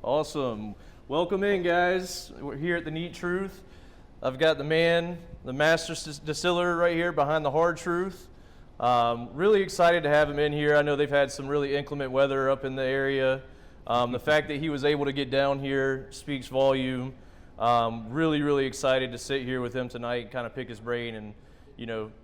Awesome. Welcome in, guys. We're here at the Neat Truth. I've got the man, the master distiller right here behind the Hard Truth. Really excited to have him in here. I know they've had some really inclement weather up in the area. The fact that he was able to get down here speaks volume. Really excited to sit here with him tonight and kind of pick his brain and,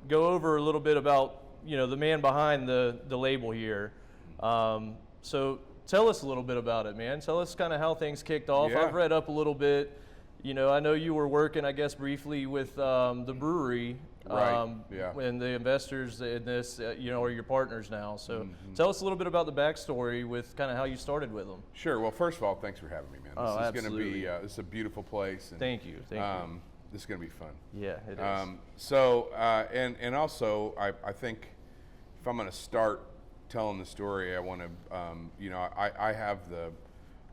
go over a little bit about, the man behind the label here. So tell us a little bit about it, man. Tell us kind of how things kicked off. Yeah. I've read up a little bit. I know you were working, I guess, briefly with the brewery. Right, yeah. And the investors in this, are your partners now. So tell us a little bit about the backstory with kind of how you started with them. Sure. Well, first of all, thanks for having me, man. This is absolutely. Going to be, this is a beautiful place. And, Thank you. This is going to be fun. Yeah, it is. So, and also, I think if I'm going to start telling the story, I want to, I have the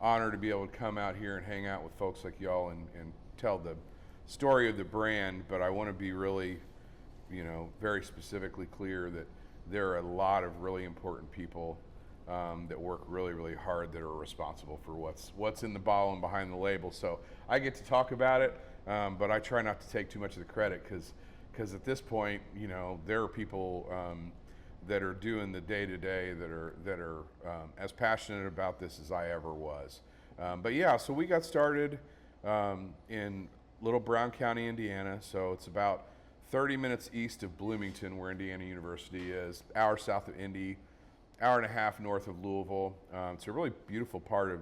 honor to be able to come out here and hang out with folks like y'all and tell the story of the brand, but I want to be really, very specifically clear that there are a lot of really important people that work really hard that are responsible for what's in the bottle and behind the label. So I get to talk about it, but I try not to take too much of the credit because at this point, there are people that are doing the day-to-day that are as passionate about this as I ever was. But yeah, so we got started in Little Brown County, Indiana. So it's about 30 minutes east of Bloomington, where Indiana University is, hour south of Indy, hour and a half north of Louisville. It's a really beautiful part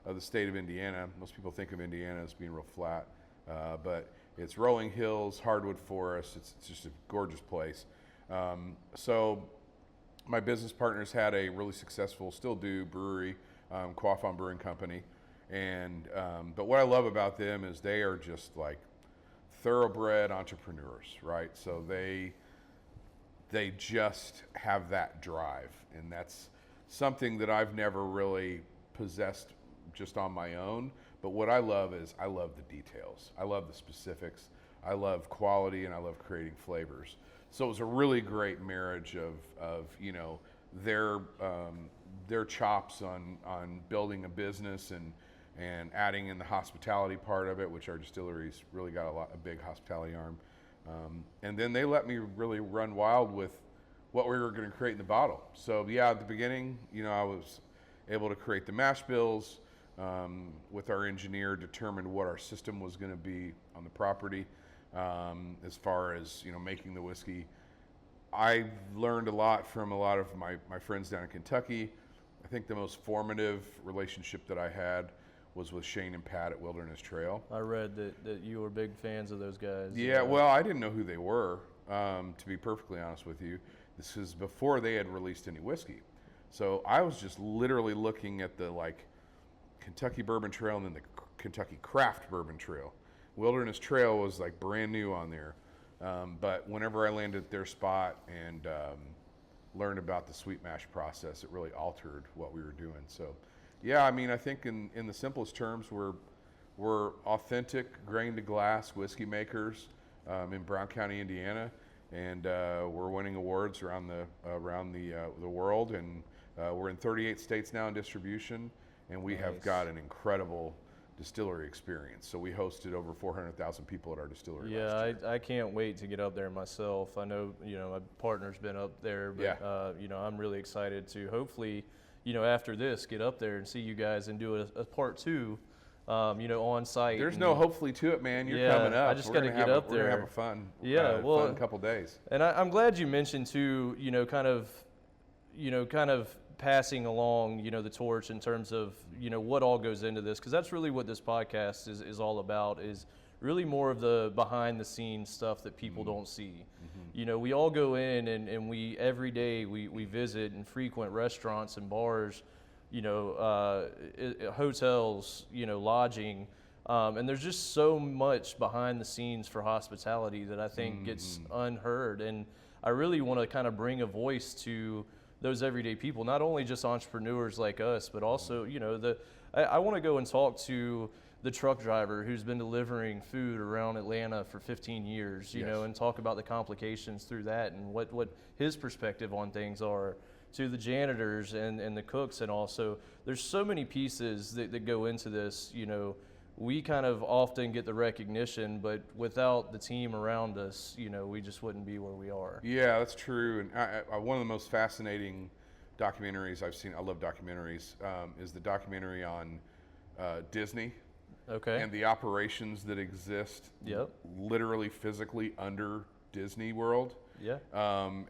of the state of Indiana. Most people think of Indiana as being real flat, but it's rolling hills, hardwood forests. It's just a gorgeous place. So my business partners had a really successful, still do, brewery, Quaffon Brewing Company. And but what I love about them is they are just like thoroughbred entrepreneurs, right? So they just have that drive, and that's something that I've never really possessed just on my own. But what I love is I love the details. I love the specifics. I love quality, and I love creating flavors. So it was a really great marriage of their chops on building a business and adding in the hospitality part of it, which our distillery's really got a big hospitality arm. And then they let me really run wild with what we were going to create in the bottle. So yeah, at the beginning, I was able to create the mash bills with our engineer, determined what our system was going to be on the property. As far as making the whiskey, I learned a lot from a lot of my friends down in Kentucky. I think the most formative relationship that I had was with Shane and Pat at Wilderness Trail. I read that you were big fans of those guys. Yeah, well, I didn't know who they were, to be perfectly honest with you. This is before they had released any whiskey. So I was just literally looking at the Kentucky Bourbon Trail and then the Kentucky Craft Bourbon Trail. Wilderness Trail was brand new on there, but whenever I landed at their spot and learned about the sweet mash process, it really altered what we were doing. So yeah, I mean, I think in the simplest terms, we're authentic grain to glass whiskey makers in Brown County, Indiana, and we're winning awards around the world, and we're in 38 states now in distribution, and we have got an incredible distillery experience. So we hosted over 400,000 people at our distillery last year. I can't wait to get up there myself. I know, my partner's been up there, but, yeah. I'm really excited to hopefully, after this, get up there and see you guys and do a part two, on site. There's no hopefully to it, man. You're coming up. I just got to get up there. We're going to have a fun, fun couple days. And I'm glad you mentioned too, kind of passing along, the torch in terms of, what all goes into this, because that's really what this podcast is all about, is really more of the behind the scenes stuff that people don't see. We all go in and we every day we visit and frequent restaurants and bars, hotels, lodging, and there's just so much behind the scenes for hospitality that I think gets unheard. And I really want to kind of bring a voice to those everyday people, not only just entrepreneurs like us, but also, you know, I want to go and talk to the truck driver who's been delivering food around Atlanta for 15 years, you know, and talk about the complications through that and what his perspective on things are, to the janitors and the cooks. And also, there's so many pieces that go into this, you know. We kind of often get the recognition, but without the team around us, you know, we just wouldn't be where we are. Yeah, that's true. And one of the most fascinating documentaries I've seen, I love documentaries, is the documentary on Disney. Okay. And the operations that exist literally physically under Disney World. Yeah.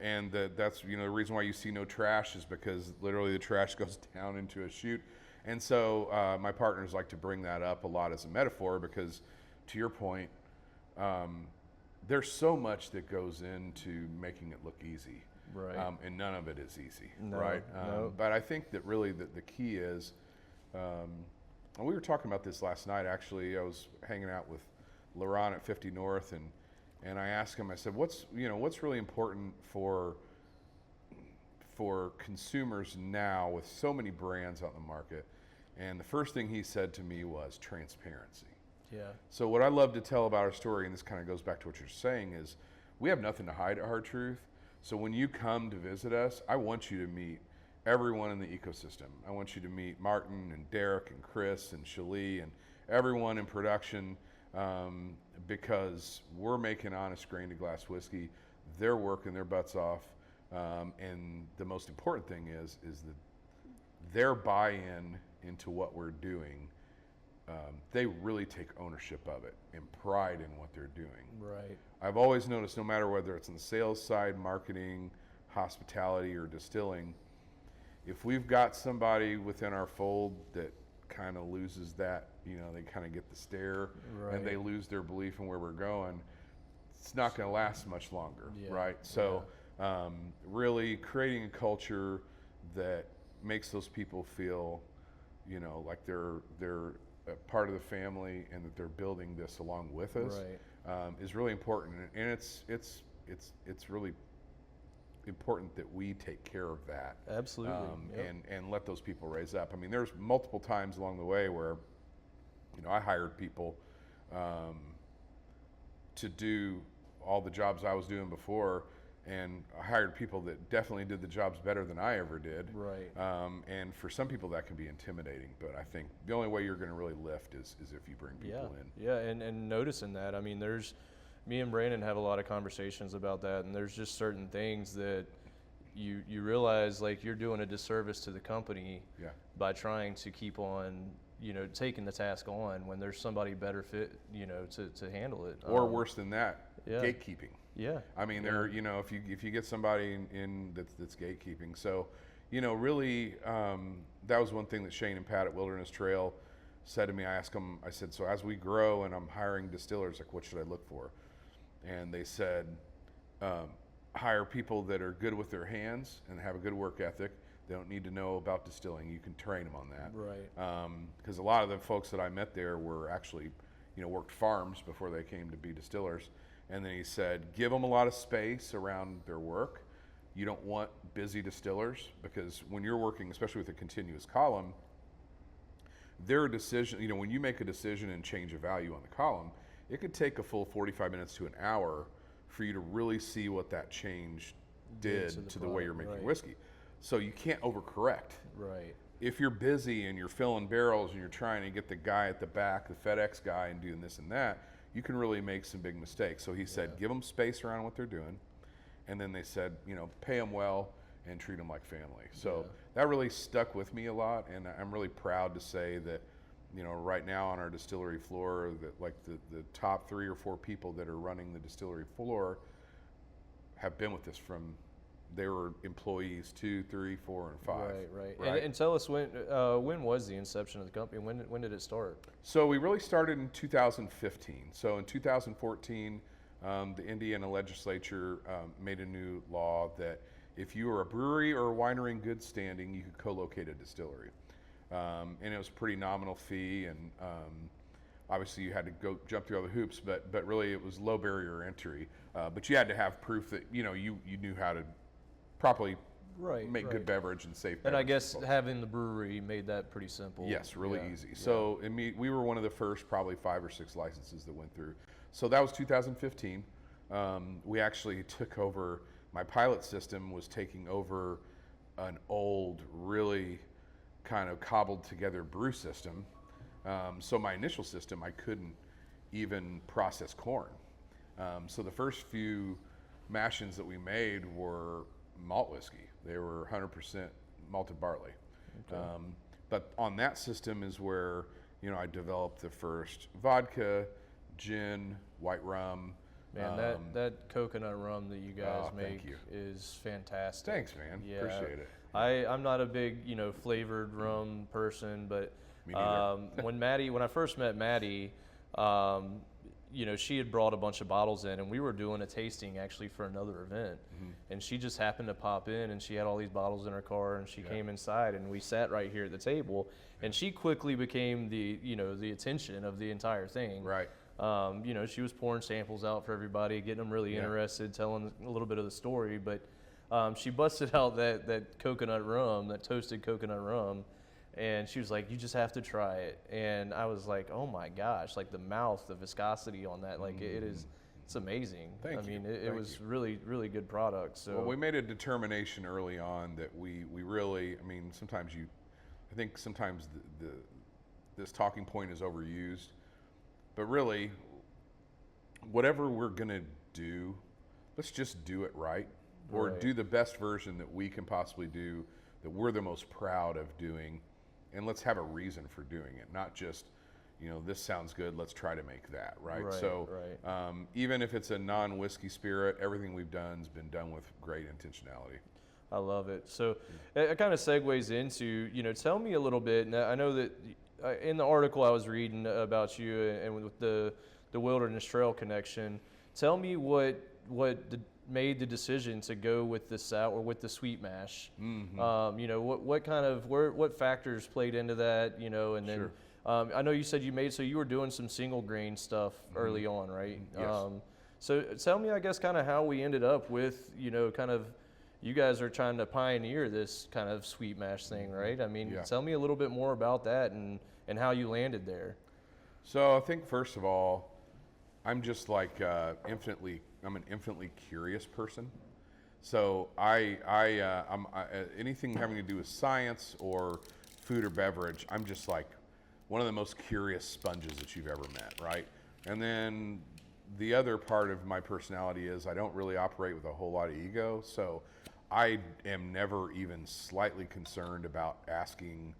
And that's, you know, the reason why you see no trash is because literally the trash goes down into a chute. And so my partners like to bring that up a lot as a metaphor because, to your point, there's so much that goes into making it look easy. Right. And none of it is easy, No, right? no. But I think that really the key is, and we were talking about this last night, actually. I was hanging out with Laurent at 50 North, and I asked him, I said, what's really important for consumers now with so many brands out in the market? And the first thing he said to me was transparency. Yeah. So what I love to tell about our story, and this kind of goes back to what you're saying, is we have nothing to hide at Hard Truth. So when you come to visit us, I want you to meet everyone in the ecosystem. I want you to meet Martin and Derek and Chris and Shalee and everyone in production, because we're making honest grain to glass whiskey. They're working their butts off. And the most important thing is that their buy-in into what we're doing, they really take ownership of it and pride in what they're doing. Right. I've always noticed, no matter whether it's on the sales side, marketing, hospitality, or distilling, if we've got somebody within our fold that kind of loses that, you know, they kind of get the stare and they lose their belief in where we're going, it's not going to last much longer, right? So really creating a culture that makes those people feel, you know, like they're a part of the family and that they're building this along with us, is really important. And it's really important that we take care of that. Absolutely. And let those people raise up. I mean, there's multiple times along the way where, you know, I hired people to do all the jobs I was doing before, and I hired people that definitely did the jobs better than I ever did. Right. And for some people that can be intimidating, but I think the only way you're going to really lift is if you bring people in. Yeah, and noticing that, I mean, me and Brandon have a lot of conversations about that, and there's just certain things that you realize, like, you're doing a disservice to the company by trying to keep on, you know, taking the task on when there's somebody better fit, you know, to handle it. Or worse than that, gatekeeping. Yeah. I mean, you know, if you get somebody in that's gatekeeping. So, you know, really, that was one thing that Shane and Pat at Wilderness Trail said to me. I asked them, I said, so as we grow and I'm hiring distillers, like, what should I look for? And they said, hire people that are good with their hands and have a good work ethic. They don't need to know about distilling. You can train them on that. Right. Because a lot of the folks that I met there were actually, you know, worked farms before they came to be distillers. And then he said, give them a lot of space around their work. You don't want busy distillers, because when you're working, especially with a continuous column, their decision, you know, when you make a decision and change a value on the column, it could take a full 45 minutes to an hour for you to really see what that change did to the way you're making whiskey. So you can't overcorrect. Right. If you're busy and you're filling barrels and you're trying to get the guy at the back, the FedEx guy, and doing this and that, you can really make some big mistakes. So he said, give them space around what they're doing. And then they said, you know, pay them well and treat them like family. So that really stuck with me a lot. And I'm really proud to say that, you know, right now on our distillery floor, that like the top 3 or 4 people that are running the distillery floor have been with us from, they were employees 2, 3, 4, and 5. Right. And tell us when was the inception of the company? When did it start? So we really started in 2015. So in 2014, the Indiana legislature made a new law that if you were a brewery or a winery in good standing, you could co-locate a distillery. And it was a pretty nominal fee, and obviously you had to go jump through all the hoops, but really it was low barrier entry. But you had to have proof that you knew how to properly make good beverage and safe. And I guess having the brewery made that pretty simple. Yes, really easy. So we were one of the first probably 5 or 6 licenses that went through. So that was 2015. We actually took over. My pilot system was taking over an old, really kind of cobbled together brew system. So my initial system, I couldn't even process corn. So the first few mashings that we made were malt whiskey. They were 100% malted barley. Okay. But on that system is where, I developed the first vodka, gin, white rum. Man, that coconut rum that you guys make is fantastic. Thanks, man. Yeah. Appreciate it. I'm not a big, flavored rum person, but when I first met Maddie, she had brought a bunch of bottles in, and we were doing a tasting actually for another event, and she just happened to pop in, and she had all these bottles in her car, and she came inside, and we sat right here at the table, and she quickly became the attention of the entire thing. Right. She was pouring samples out for everybody, getting them really interested, telling a little bit of the story, but she busted out that coconut rum, that toasted coconut rum. And she was like, "You just have to try it." And I was like, "Oh my gosh!" Like the viscosity on that, like it's amazing. Thank you. It was really, really good product. So well, we made a determination early on that we really, sometimes I think sometimes this talking point is overused, but really, whatever we're gonna do, let's just do it right, or do the best version that we can possibly do, that we're the most proud of doing. And let's have a reason for doing it, not just, this sounds good, let's try to make that, right? Even if it's a non-whiskey spirit, everything we've done has been done with great intentionality. I love it. So it kind of segues into, tell me a little bit. Now, I know that in the article I was reading about you and with the Wilderness Trail connection, tell me what made the decision to go with the sour or with the sweet mash. What factors played into that, and then I know you said you were doing some single grain stuff early on, right? Yes. So tell me, I guess, kind of how we ended up with, you guys are trying to pioneer this kind of sweet mash thing, right? Tell me a little bit more about that and how you landed there. So I think first of all, I'm just like I'm an infinitely curious person. So I'm anything having to do with science or food or beverage, I'm just like one of the most curious sponges that you've ever met, right? And then the other part of my personality is I don't really operate with a whole lot of ego. So I am never even slightly concerned about asking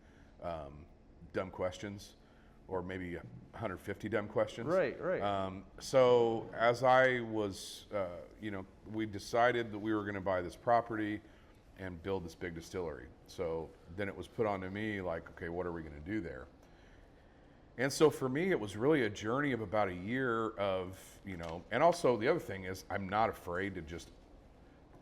dumb questions, or maybe 150 dumb questions. Right. So as I was, we decided that we were going to buy this property and build this big distillery. So then it was put onto me like, okay, what are we going to do there? And so for me, it was really a journey of about a year of, and also the other thing is I'm not afraid to just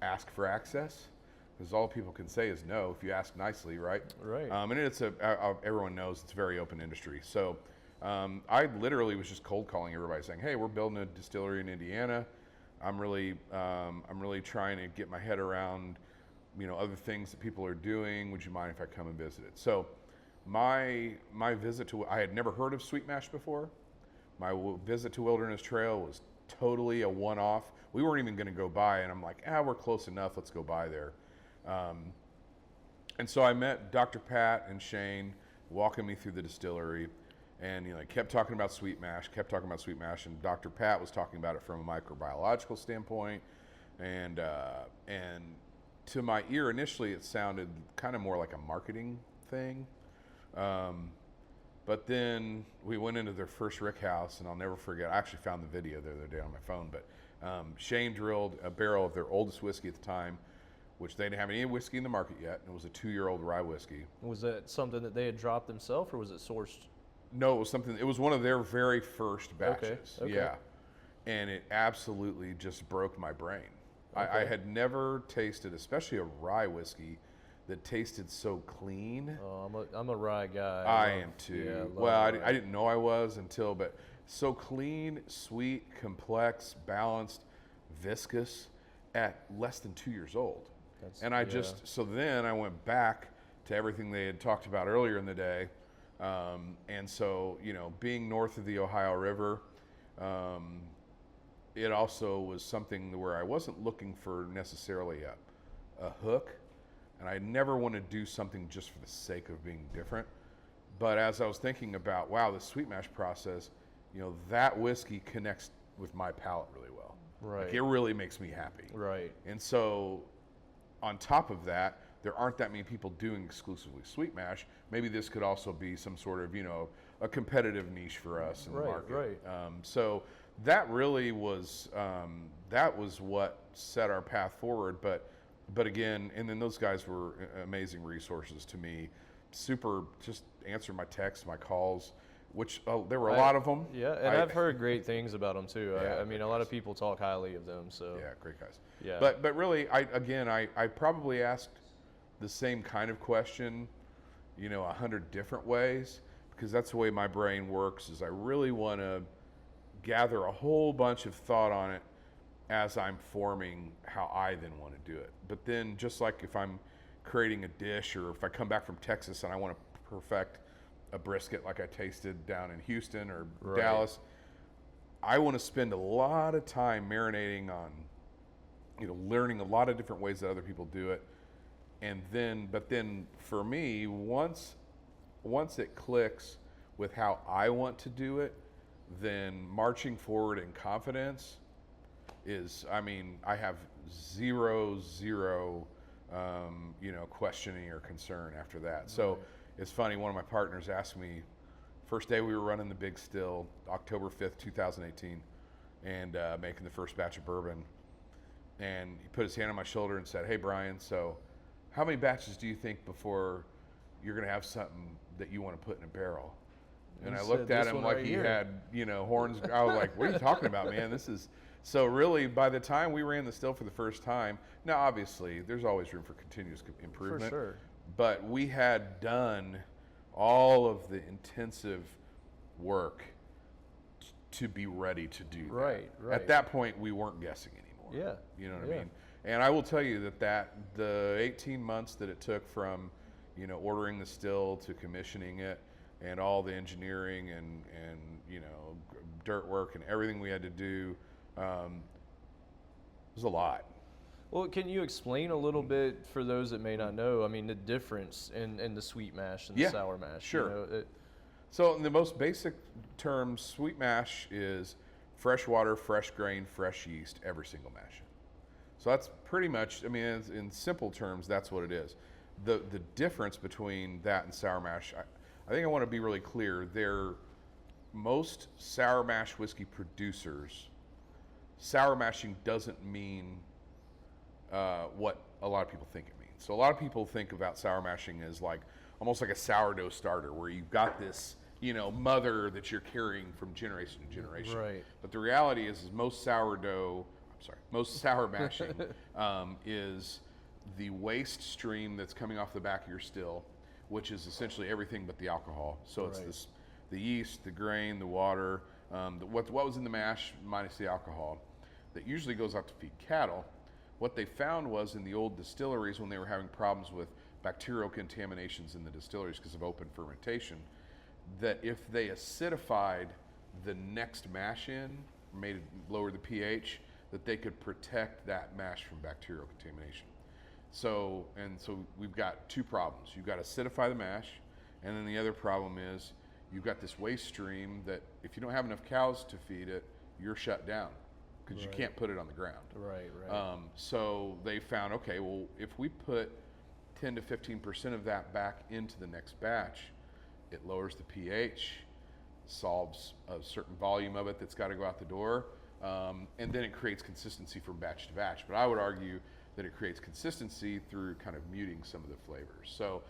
ask for access, because all people can say is no if you ask nicely, right? Right. And it's everyone knows it's a very open industry. So I literally was just cold calling everybody, saying, "Hey, we're building a distillery in Indiana. I'm really trying to get my head around, other things that people are doing. Would you mind if I come and visit it?" So my visit to, I had never heard of sweet mash before. My visit to Wilderness Trail was totally a one-off. We weren't even going to go by, and I'm like, we're close enough. Let's go by there. And so I met Dr. Pat and Shane walking me through the distillery, and kept talking about sweet mash, and Dr. Pat was talking about it from a microbiological standpoint, and to my ear initially it sounded kind of more like a marketing thing, but then we went into their first rick house, and I'll never forget, I actually found the video the other day on my phone, but Shane drilled a barrel of their oldest whiskey at the time, which they didn't have any whiskey in the market yet, and it was a 2-year-old rye whiskey. Was that something that they had dropped themselves, or was it sourced? No, it was one of their very first batches. Okay. Yeah. And it absolutely just broke my brain. Okay. I had never tasted, especially a rye whiskey, that tasted so clean. Oh, I'm a rye guy. I am too. Yeah, I love well, I rye. didn't know I was until, but so clean, sweet, complex, balanced, viscous at less than 2 years old. And I just, so then I went back to everything they had talked about earlier in the day. And so, you know, being north of the Ohio River, it also was something where I wasn't looking for necessarily a hook. And I never want to do something just for the sake of being different. But as I was thinking about, wow, the sweet mash process, you know, that whiskey connects with my palate really well. Right. Like, it really makes me happy. Right. And so on top of that, there aren't that many people doing exclusively sweet mash. Maybe this could also be some sort of, you know, a competitive niche for us in the market. Right. So that really was, that was what set our path forward. But again, and then those guys were amazing resources to me. Super, just answered my texts, my calls, which there were a lot of them. Yeah, and I've heard great things about them too. Yeah, I mean, a lot of people talk highly of them. So Yeah, great guys. Yeah. But really, I probably asked the same kind of question, you know, 100 different ways, because that's the way my brain works. Is I really want to gather a whole bunch of thought on it as I'm forming how I then want to do it. But then, just like if I'm creating a dish, or if I come back from Texas and I want to perfect a brisket like I tasted down in Houston or Dallas, I want to spend a lot of time marinating on, you know, learning a lot of different ways that other people do it. And then, but then for me, once it clicks with how I want to do it, then marching forward in confidence is, I mean, I have zero, you know, questioning or concern after that. So it's funny, one of my partners asked me, first day we were running the big still, October 5th, 2018, and making the first batch of bourbon. And he put his hand on my shoulder and said, "Hey, Bryan, so how many batches do you think before you're going to have something that you want to put in a barrel?" And I looked at him like he had, you know, horns. I was like, "What are you talking about, man? This is..." So really, by the time we ran the still for the first time, now obviously there's always room for continuous improvement. For sure. But we had done all of the intensive work to be ready to do that. Right. At that point, we weren't guessing anymore. Yeah. You know what I mean? And I will tell you that the 18 months that it took from, you know, ordering the still to commissioning it, and all the engineering and you know, dirt work and everything we had to do, was a lot. Well, can you explain a little bit for those that may not know? I mean, the difference in the sweet mash and the sour mash. Sure. You know, So in the most basic terms, sweet mash is fresh water, fresh grain, fresh yeast, every single mash. So that's pretty much, I mean, in simple terms, that's what it is. The difference between that and sour mash, I think I want to be really clear. Most sour mash whiskey producers, sour mashing doesn't mean what a lot of people think it means. So a lot of people think about sour mashing as like almost like a sourdough starter, where you've got this, you know, mother that you're carrying from generation to generation. Right. But the reality is most sour mashing is the waste stream that's coming off the back of your still, which is essentially everything but the alcohol. So it's the yeast, the grain, the water, what was in the mash minus the alcohol, that usually goes out to feed cattle. What they found was in the old distilleries, when they were having problems with bacterial contaminations in the distilleries because of open fermentation, that if they acidified the next mash in, made it lower the pH, that they could protect that mash from bacterial contamination. So we've got two problems. You've got to acidify the mash, and then the other problem is you've got this waste stream that if you don't have enough cows to feed it, you're shut down because you can't put it on the ground. Right. So they found, okay, well, if we put 10 to 15% of that back into the next batch, it lowers the pH, solves a certain volume of it that's got to go out the door, and then it creates consistency from batch to batch. But I would argue that it creates consistency through kind of muting some of the flavors. So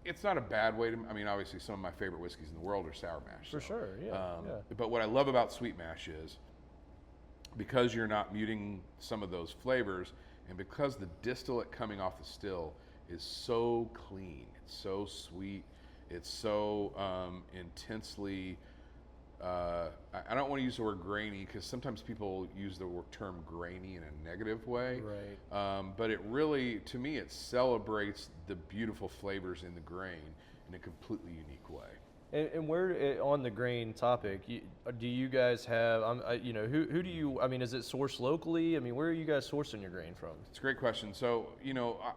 it's not a bad way to, I mean, obviously some of my favorite whiskeys in the world are sour mash. For sure, yeah. But what I love about sweet mash is because you're not muting some of those flavors, and because the distillate coming off the still is so clean. It's so sweet. It's so intensely. I don't want to use the word grainy because sometimes people use the term grainy in a negative way. Right. But it really, to me, it celebrates the beautiful flavors in the grain in a completely unique way. And where on the grain topic, do you guys have? Who do you? I mean, is it sourced locally? I mean, where are you guys sourcing your grain from? It's a great question. So,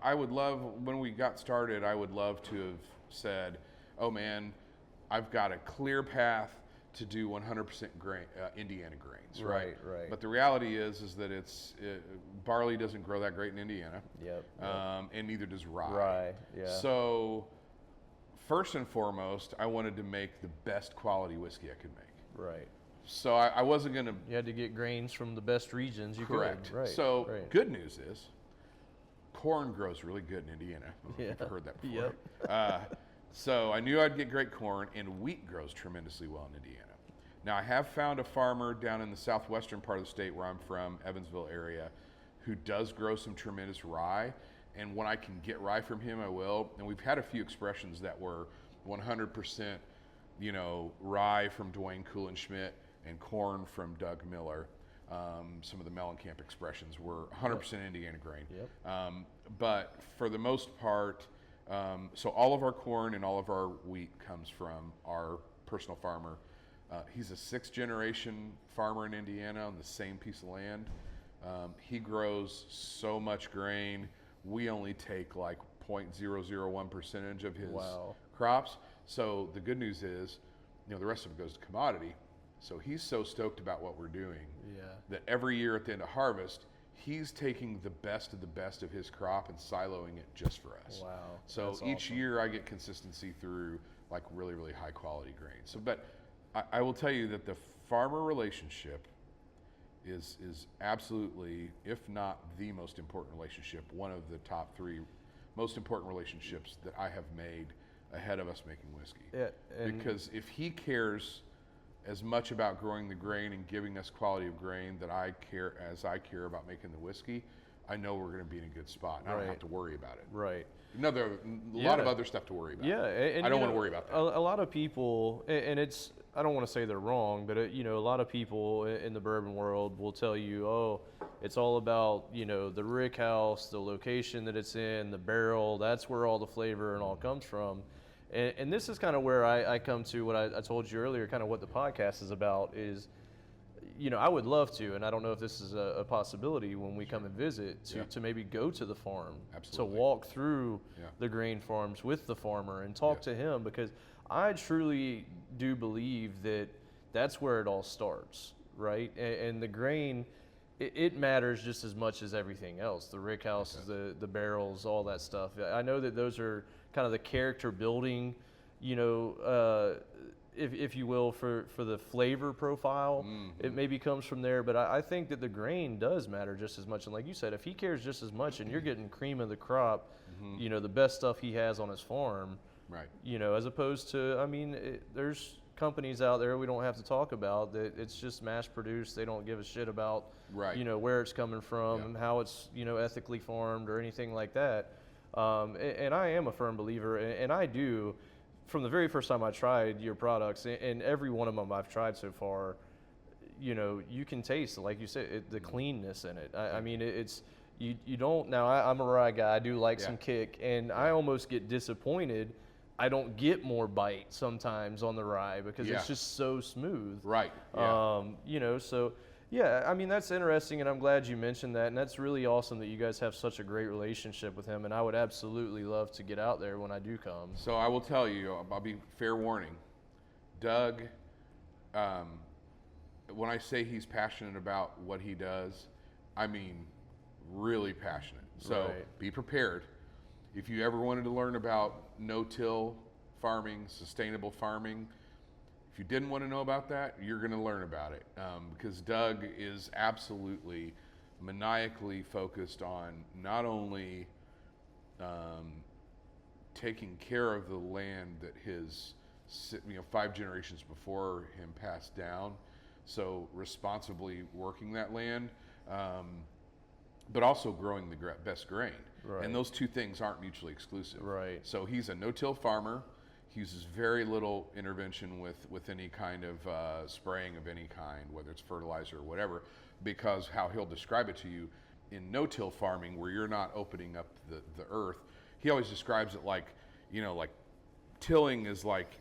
I would love, when we got started, I would love to have said, oh man, I've got a clear path to do 100% grain, Indiana grains, right? Right. But the reality is that barley doesn't grow that great in Indiana. Yep. And neither does rye. Rye, yeah. So, first and foremost, I wanted to make the best quality whiskey I could make. Right. So I wasn't going to. You had to get grains from the best regions you Correct. could. Right. So right. good news is, corn grows really good in Indiana. I've heard that before. Yep. So I knew I'd get great corn, and wheat grows tremendously well in Indiana. Now I have found a farmer down in the southwestern part of the state where I'm from, Evansville area, who does grow some tremendous rye. And when I can get rye from him, I will. And we've had a few expressions that were 100%, rye from Dwayne Kuhlenschmidt and corn from Doug Miller. Some of the Mellencamp expressions were 100% Indiana grain. Yep. But for the most part, so all of our corn and all of our wheat comes from our personal farmer. He's a 6th generation farmer in Indiana on the same piece of land. He grows so much grain. We only take like 0.001% of his crops. So the good news is, the rest of it goes to commodity. So he's so stoked about what we're doing that every year at the end of harvest, he's taking the best of his crop and siloing it just for us. Wow. So That's each awesome. year I get consistency through like really, really high quality grain. So, but I will tell you that the farmer relationship is absolutely, if not the most important relationship, one of the top 3 most important relationships that I have made ahead of us making whiskey. Yeah, because if he cares as much about growing the grain and giving us quality of grain that I care about making the whiskey, I know we're going to be in a good spot. And I don't have to worry about it. Right. A lot of other stuff to worry about. Yeah, and I don't want to worry about that. A lot of people, and it's, I don't want to say they're wrong, but a lot of people in the bourbon world will tell you, oh, it's all about, the rick house, the location that it's in, the barrel, that's where all the flavor and all comes from. And this is kind of where I come to what I told you earlier, kind of what the podcast is about is, I would love to, and I don't know if this is a possibility when we come and visit, to maybe go to the farm, Absolutely. to walk through the grain farms with the farmer and talk to him, because I truly do believe that that's where it all starts, right? And the grain, it matters just as much as everything else. The rick houses, the barrels, all that stuff. I know that those are kind of the character building, if you will, for the flavor profile. Mm-hmm. It maybe comes from there, but I think that the grain does matter just as much. And like you said, if he cares just as much and you're getting cream of the crop, the best stuff he has on his farm, right? As opposed to, there's companies out there we don't have to talk about that it's just mass produced. They don't give a shit about, where it's coming from and how it's, ethically farmed or anything like that. And I am a firm believer, and I do, from the very first time I tried your products, and every one of them I've tried so far, you can taste, like you said, the cleanness in it. I mean, it's, you don't, now I'm a rye guy, I do like some kick, and I almost get disappointed I don't get more bite sometimes on the rye because it's just so smooth. Right. Yeah. So yeah, I mean, that's interesting, and I'm glad you mentioned that, and that's really awesome that you guys have such a great relationship with him, and I would absolutely love to get out there when I do come. So I will tell you, I'll be fair warning, Doug, when I say he's passionate about what he does, I mean really passionate. So be prepared. If you ever wanted to learn about no-till farming, sustainable farming, if you didn't want to know about that, you're going to learn about it, because Doug is absolutely maniacally focused on not only taking care of the land that his 5 generations before him passed down, so responsibly working that land, but also growing the best grain. Right. And those two things aren't mutually exclusive. Right. So he's a no-till farmer. He uses very little intervention with any kind of spraying of any kind, whether it's fertilizer or whatever, because how he'll describe it to you, in no-till farming, where you're not opening up the earth, he always describes it like, like tilling is like,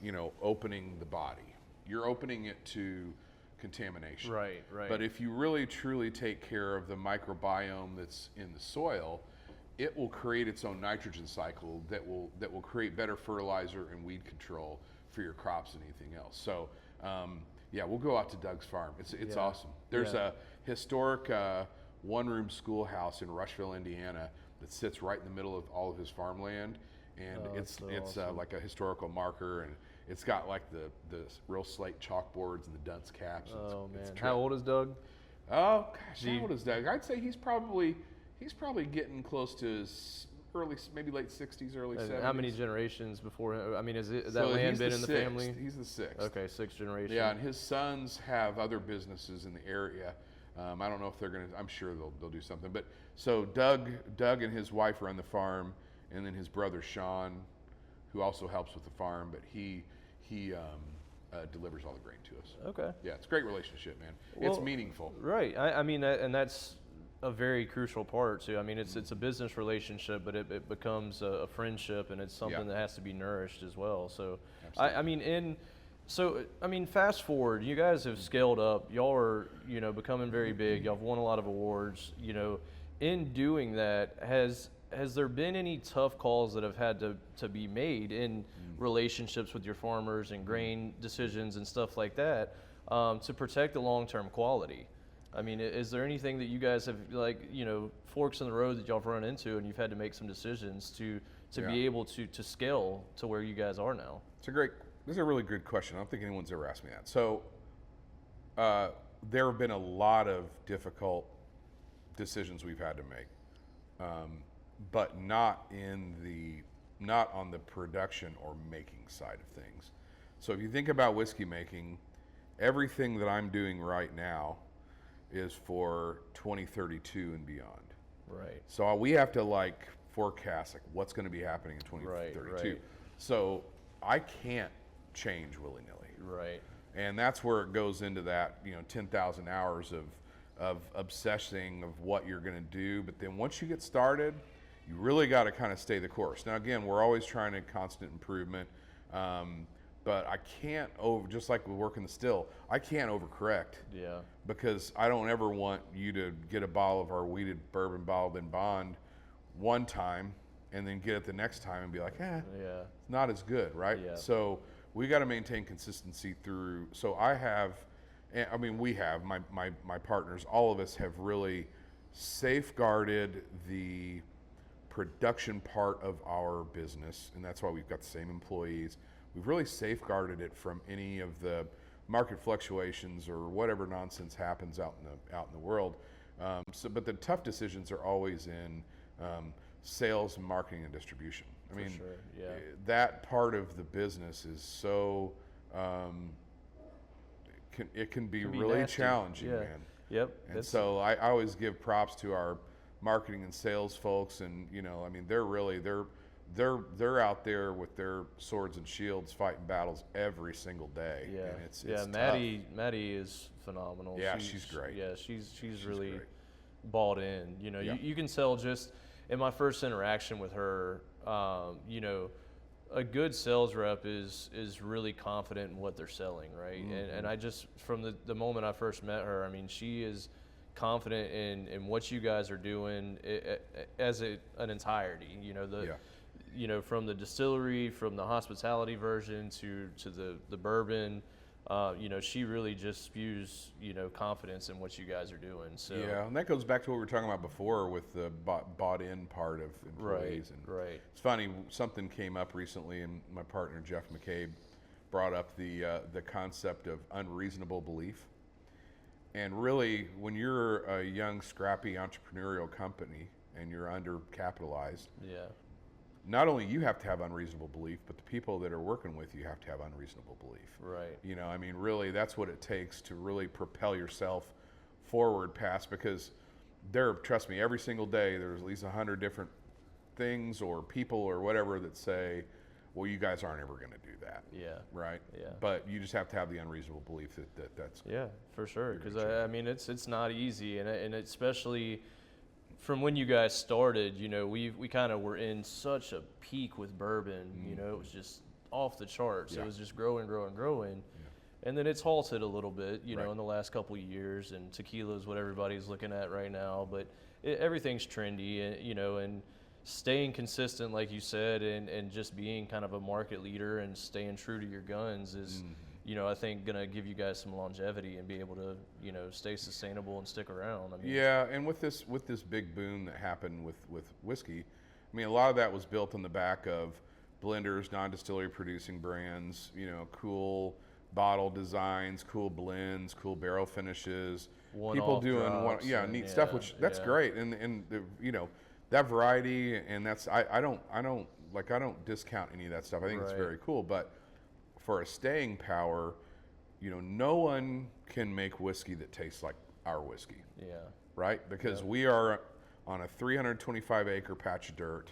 opening the body. You're opening it to contamination. Right. But if you really truly take care of the microbiome that's in the soil, it will create its own nitrogen cycle that will create better fertilizer and weed control for your crops and anything else. So we'll go out to Doug's farm. It's awesome. There's a historic one-room schoolhouse in Rushville, Indiana, that sits right in the middle of all of his farmland, and it's awesome. like a historical marker, and it's got like the real slate chalkboards and the dunce caps. Oh man, how old is Doug? Oh gosh, how old is Doug? I'd say he's probably getting close to his maybe late 60s, early 70s. How many generations before him? I mean, is that land been in the sixth. family? He's the sixth. Okay, sixth generation. Yeah, and his sons have other businesses in the area. I don't know if they're gonna. I'm sure they'll do something. But so Doug and his wife run the farm, and then his brother Sean, who also helps with the farm, but he delivers all the grain to us. Okay. Yeah, it's a great relationship, man. Well, it's meaningful. Right. I mean, and that's a very crucial part too. I mean, it's a business relationship, but it becomes a friendship, and it's something that has to be nourished as well. So, I mean, fast forward, you guys have scaled up. Y'all are, becoming very big. Y'all have won a lot of awards. In doing that, has there been any tough calls that have had to be made in relationships with your farmers and grain decisions and stuff like that to protect the long-term quality? I mean, is there anything that you guys have, forks in the road that y'all have run into and you've had to make some decisions to be able to scale to where you guys are now? This is a really good question. I don't think anyone's ever asked me that. So there have been a lot of difficult decisions we've had to make, but not on the production or making side of things. So if you think about whiskey making, everything that I'm doing right now is for 2032 and beyond. Right. So we have to forecast what's going to be happening in 2032. Right. So I can't change willy-nilly. Right. And that's where it goes into that 10,000 hours of obsessing of what you're going to do. But then once you get started, you really got to kind of stay the course. Now again, we're always trying to constant improvement. But I can't just like we work in the still, I can't overcorrect. Yeah. Because I don't ever want you to get a bottle of our weeded bourbon bottled in bond one time and then get it the next time and be like, it's not as good, right? Yeah. So we got to maintain consistency through. So we have, my partners, all of us have really safeguarded the production part of our business, and that's why we've got the same employees. We've really safeguarded it from any of the market fluctuations or whatever nonsense happens out in the world. But the tough decisions are always in sales, and marketing, and distribution. I mean, that part of the business is so it can be really nasty. challenging, man. Yep. And so I always give props to our marketing and sales folks, and they're out there with their swords and shields fighting battles every single day. Yeah, and it's Maddie is phenomenal. Yeah, she's great. Yeah, she's really great. Bought in. You can tell just in my first interaction with her. A good sales rep is really confident in what they're selling, right? Mm-hmm. And I just from the moment I first met her, I mean, she is confident in what you guys are doing as an entirety. From the distillery, from the hospitality version to the bourbon, she really just spews, confidence in what you guys are doing. So yeah, and that goes back to what we were talking about before with the bought in part of employees. Right. It's funny, something came up recently, and my partner Jeff McCabe brought up the concept of unreasonable belief. And really, when you're a young, scrappy entrepreneurial company and you're undercapitalized, not only you have to have unreasonable belief, but the people that are working with you have to have unreasonable belief. Right. Really, that's what it takes to really propel yourself forward past, because trust me, every single day there's at least 100 different things or people or whatever that say, well, you guys aren't ever going to do that. Yeah. Right. Yeah. But you just have to have the unreasonable belief that's. Yeah, for sure. Because I mean, it's not easy, and especially from when you guys started, you know, we kind of were in such a peak with bourbon. You know, it was just off the charts. Yeah. It was just growing. And then it's halted a little bit, you know, in the last couple of years, and tequila is what everybody's looking at right now. But everything's trendy, you know, and staying consistent, like you said, and just being kind of a market leader and staying true to your guns is, you know, I think going to give you guys some longevity and be able to, you know, stay sustainable and stick around. I mean, yeah, and with this big boom that happened with whiskey, I mean, a lot of that was built on the back of blenders, non-distillery producing brands, you know, cool bottle designs, cool blends, cool barrel finishes, people doing neat stuff, which that's great, and the, you know, that variety, and that's I don't discount any of that stuff. I think it's very cool, but for a staying power, you know, no one can make whiskey that tastes like our whiskey. Yeah. Right? Because we are on a 325 acre patch of dirt.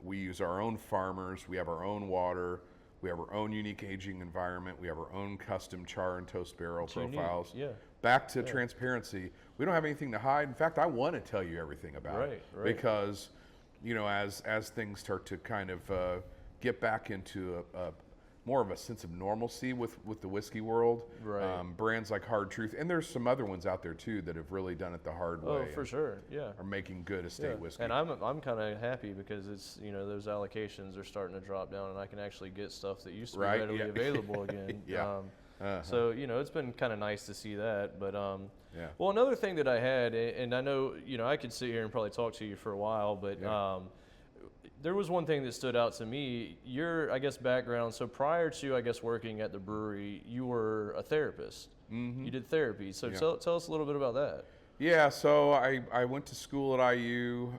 We use our own farmers. We have our own water. We have our own unique aging environment. We have our own custom char and toast barrel profiles. Yeah. Back to transparency. We don't have anything to hide. In fact, I want to tell you everything about it. Right. Because, you know, as things start to kind of get back into a more of a sense of normalcy with the whiskey world, brands like Hard Truth, and there's some other ones out there too that have really done it the hard way. Oh, for sure, yeah. Are making good estate whiskey. And I'm kind of happy because it's, you know, those allocations are starting to drop down, and I can actually get stuff that used to be readily available again. So, you know, it's been kind of nice to see that. But well, another thing that I had, and I know, you know, I could sit here and probably talk to you for a while, but there was one thing that stood out to me. Your, I guess, background. So prior to, I guess, working at the brewery, you were a therapist. You did therapy. So tell us a little bit about that. Yeah. So I went to school at IU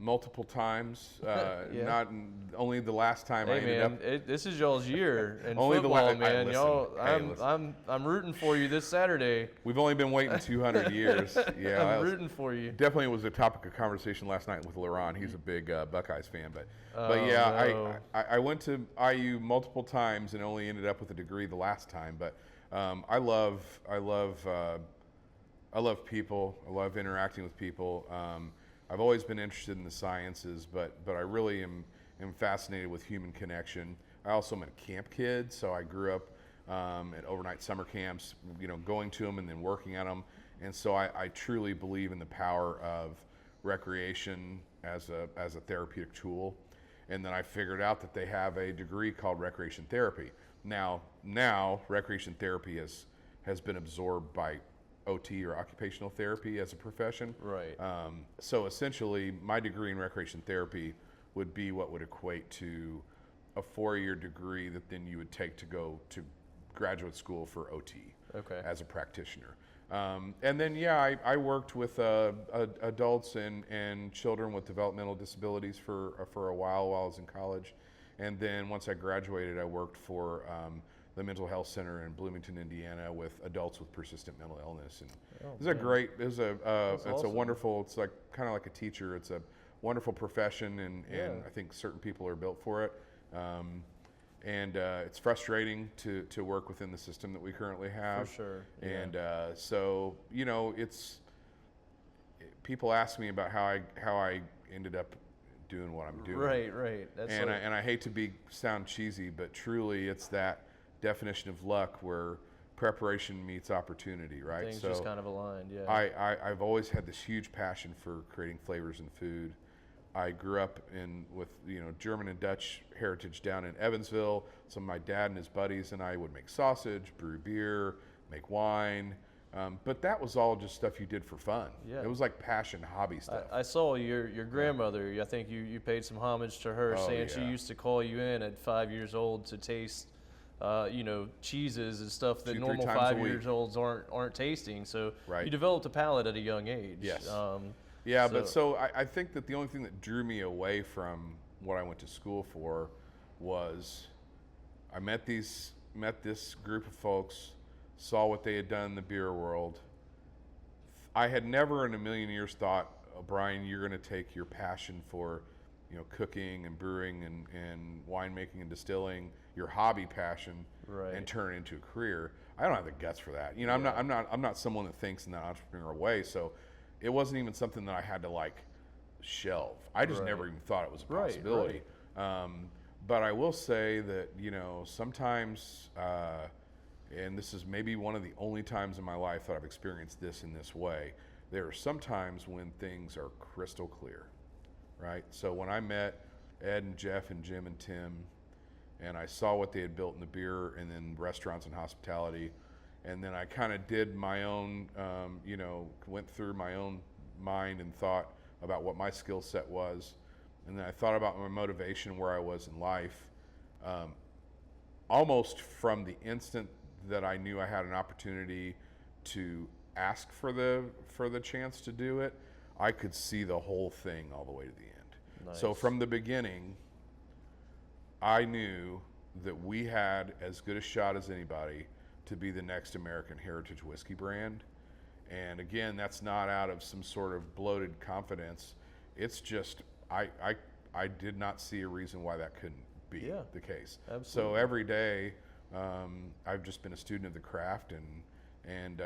multiple times. Not only the last time hey, I ended up. This is y'all's year in only football, the man. Y'all, I'm rooting for you this Saturday. We've only been waiting 200 years. Yeah, I'm rooting for you. Definitely was a topic of conversation last night with Laurent. He's a big Buckeyes fan, but I went to IU multiple times and only ended up with a degree the last time. But I love people. I love interacting with people. I've always been interested in the sciences, but I really am fascinated with human connection. I also am a camp kid, so I grew up at overnight summer camps, you know, going to them and then working at them. And so I truly believe in the power of recreation as a therapeutic tool. And then I figured out that they have a degree called recreation therapy. Now recreation therapy has been absorbed by OT or occupational therapy as a profession. Right. So essentially, my degree in recreation therapy would be what would equate to a 4-year degree that then you would take to go to graduate school for OT as a practitioner. And then, I worked with adults and children with developmental disabilities for a while I was in college. And then once I graduated, I worked for the Mental Health Center in Bloomington, Indiana, with adults with persistent mental illness, and it's a wonderful. It's like kind of like a teacher. It's a wonderful profession, and I think certain people are built for it. And it's frustrating to work within the system that we currently have. For sure. And so you know, people ask me about how I ended up doing what I'm doing. Right. I hate to sound cheesy, but truly, it's that definition of luck where preparation meets opportunity, right? Things just kind of aligned, I've always had this huge passion for creating flavors in food. I grew up with German and Dutch heritage down in Evansville. So my dad and his buddies and I would make sausage, brew beer, make wine. But that was all just stuff you did for fun. Yeah. It was like passion, hobby stuff. I saw your grandmother. I think you paid some homage to her, saying she used to call you in at 5 years old to taste cheeses and stuff that normal 5 years olds aren't tasting. So you developed a palate at a young age. Yes. But I think that the only thing that drew me away from what I went to school for was I met this group of folks, saw what they had done in the beer world. I had never in a million years thought, Bryan, you're going to take your passion for, cooking and brewing and winemaking and distilling, your hobby passion, Right. and turn it into a career. I don't have the guts for that. I'm not someone that thinks in that entrepreneurial way. So it wasn't even something that I had to like shelve. I just Right. never even thought it was a Right, possibility. But I will say that, sometimes, and this is maybe one of the only times in my life that I've experienced this in this way, there are some times when things are crystal clear, right? So when I met Ed and Jeff and Jim and Tim, and I saw what they had built in the beer and then restaurants and hospitality, and then I kind of did my own, went through my own mind and thought about what my skill set was, and then I thought about my motivation, where I was in life. Almost from the instant that I knew I had an opportunity to ask for the chance to do it, I could see the whole thing all the way to the end. Nice. So from the beginning, I knew that we had as good a shot as anybody to be the next American heritage whiskey brand. And again, that's not out of some sort of bloated confidence. It's just, I did not see a reason why that couldn't be the case. Absolutely. So every day, I've just been a student of the craft and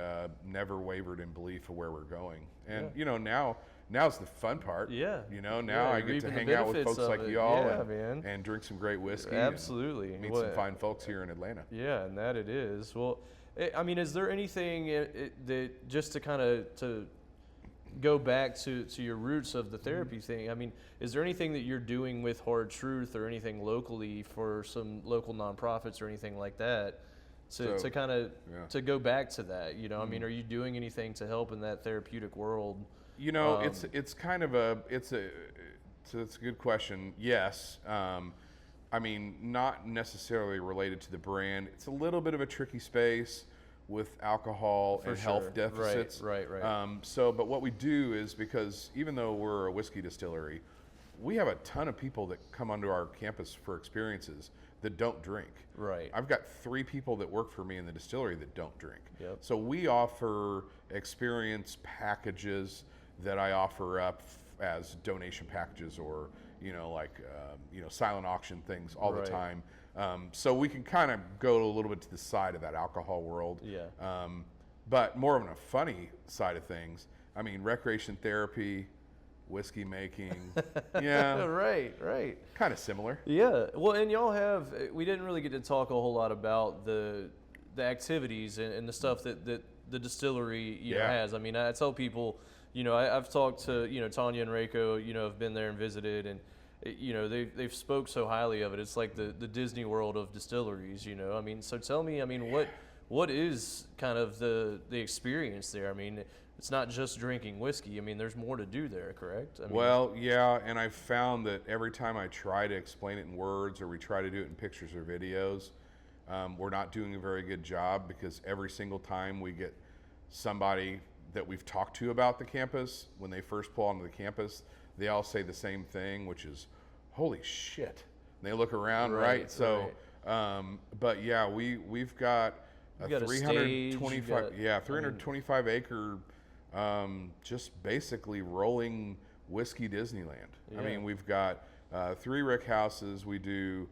never wavered in belief of where we're going. And now's the fun part. Yeah. Now I get to hang out with folks like y'all and drink some great whiskey. Absolutely. And meet some fine folks here in Atlanta. Yeah, and that it is. Well, I mean, is there anything that just to kind of to go back to your roots of the therapy thing? I mean, is there anything that you're doing with Hard Truth or anything locally for some local nonprofits or anything like that to kind of to go back to that? I mean, are you doing anything to help in that therapeutic world? It's kind of it's a good question. Yes. I mean, not necessarily related to the brand. It's a little bit of a tricky space with alcohol and health deficits. Right. But what we do is, because even though we're a whiskey distillery, we have a ton of people that come onto our campus for experiences that don't drink. Right. I've got 3 people that work for me in the distillery that don't drink. Yep. So we offer experience packages that I offer up as donation packages, or silent auction things all the time. So we can kind of go a little bit to the side of that alcohol world. Yeah. But more on a funny side of things, I mean, recreation therapy, whiskey making, Right. kind of similar. Yeah. Well, and y'all we didn't really get to talk a whole lot about the activities and the stuff that the distillery has. I mean, I tell people, I've talked to Tanya and Reiko, have been there and visited, and they've spoke so highly of it. It's like the Disney World of distilleries. I mean, so tell me, I mean, what is kind of the experience there? I mean, it's not just drinking whiskey. I mean, there's more to do there, correct? I mean, well, yeah, and I've found that every time I try to explain it in words, or we try to do it in pictures or videos, we're not doing a very good job, because every single time we get somebody that we've talked to about the campus, when they first pull onto the campus, they all say the same thing, which is, holy shit. And they look around, right? So, but yeah, we've got a 325 acre, just basically rolling whiskey Disneyland. Yeah. I mean, we've got 3 rick houses. We do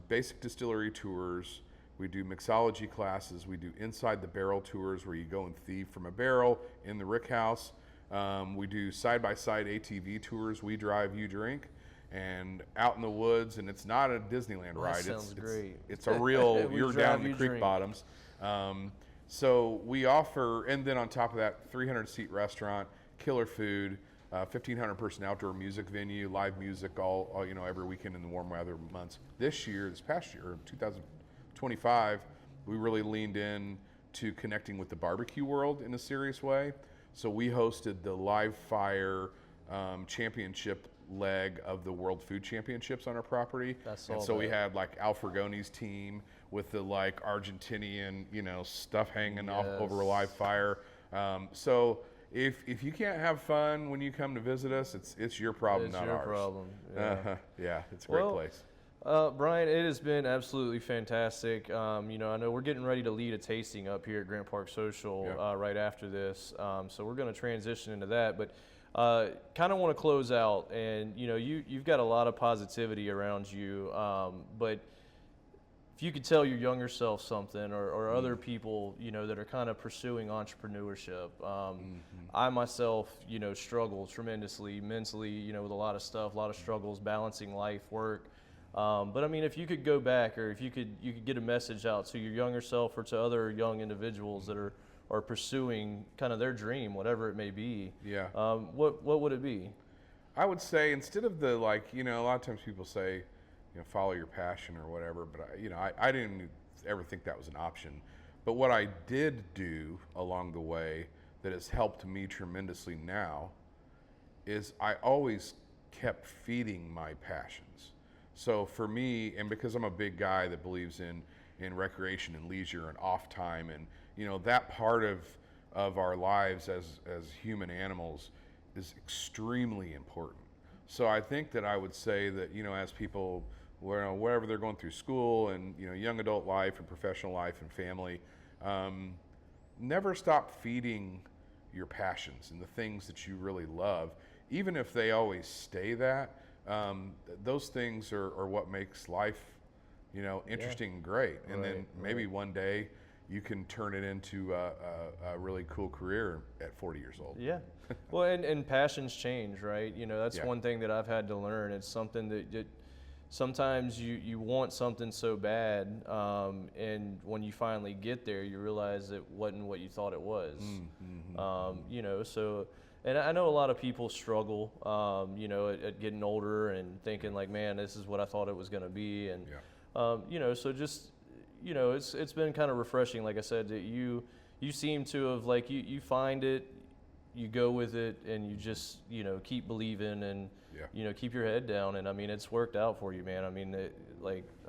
basic distillery tours. We do mixology classes. We do inside the barrel tours, where you go and thieve from a barrel in the rick house. We do side-by-side ATV tours. We drive, you drink, and out in the woods. And it's not a Disneyland ride. Sounds great. It's a real, We you're drive, down in the you creek drink. bottoms. So we offer, and then on top of that, 300-seat restaurant, killer food, 1,500-person outdoor music venue, live music all every weekend in the warm weather months. This past year, 2025, we really leaned in to connecting with the barbecue world in a serious way. So we hosted the live fire championship leg of the World Food Championships on our property. We had like Al Fragoni's team with the like Argentinian, stuff hanging off over a live fire. So if you can't have fun when you come to visit us, it's your problem, not ours. It's your problem. Yeah, it's a great place. Bryan, it has been absolutely fantastic. I know we're getting ready to lead a tasting up here at Grant Park Social right after this, so we're going to transition into that. But kind of want to close out, and you've got a lot of positivity around you, but if you could tell your younger self something, or other people, that are kind of pursuing entrepreneurship. I myself, struggle tremendously mentally, with a lot of stuff, a lot of struggles balancing life, work. But I mean, if you could go back, or if you could get a message out to your younger self or to other young individuals that are pursuing kind of their dream, whatever it may be. Yeah. What would it be? I would say, instead of the, a lot of times people say, follow your passion or whatever, but I didn't ever think that was an option. But what I did do along the way that has helped me tremendously now is I always kept feeding my passions. So for me, and because I'm a big guy that believes in recreation and leisure and off time, and that part of our lives as human animals is extremely important. So I think that I would say that, as people, wherever they're going through school and, young adult life and professional life and family, never stop feeding your passions and the things that you really love, even if they always stay that. Those things are what makes life, interesting and great. And then maybe one day you can turn it into a really cool career at 40 years old. Yeah. Well, and passions change, right? That's one thing that I've had to learn. It's something that sometimes you want something so bad, and when you finally get there, you realize it wasn't what you thought it was. So, and I know a lot of people struggle, at getting older and thinking like, man, this is what I thought it was going to be. And, so just, it's been kind of refreshing. Like I said, that you seem to have, you find it, you go with it, and you just, keep believing and, keep your head down. And I mean, it's worked out for you, man. I mean,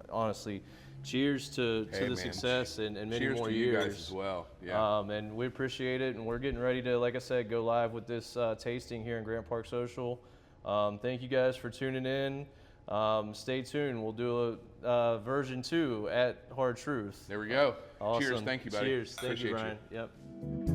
honestly, cheers to the success and many cheers more to years. You guys as well. Yeah. And we appreciate it. And we're getting ready to, like I said, go live with this tasting here in Grant Park Social. Thank you guys for tuning in. Stay tuned. We'll do a version 2 at Hard Truth. There we go. Awesome. Cheers. Thank you, buddy. Cheers. Thank Appreciate you, Bryan. Yep.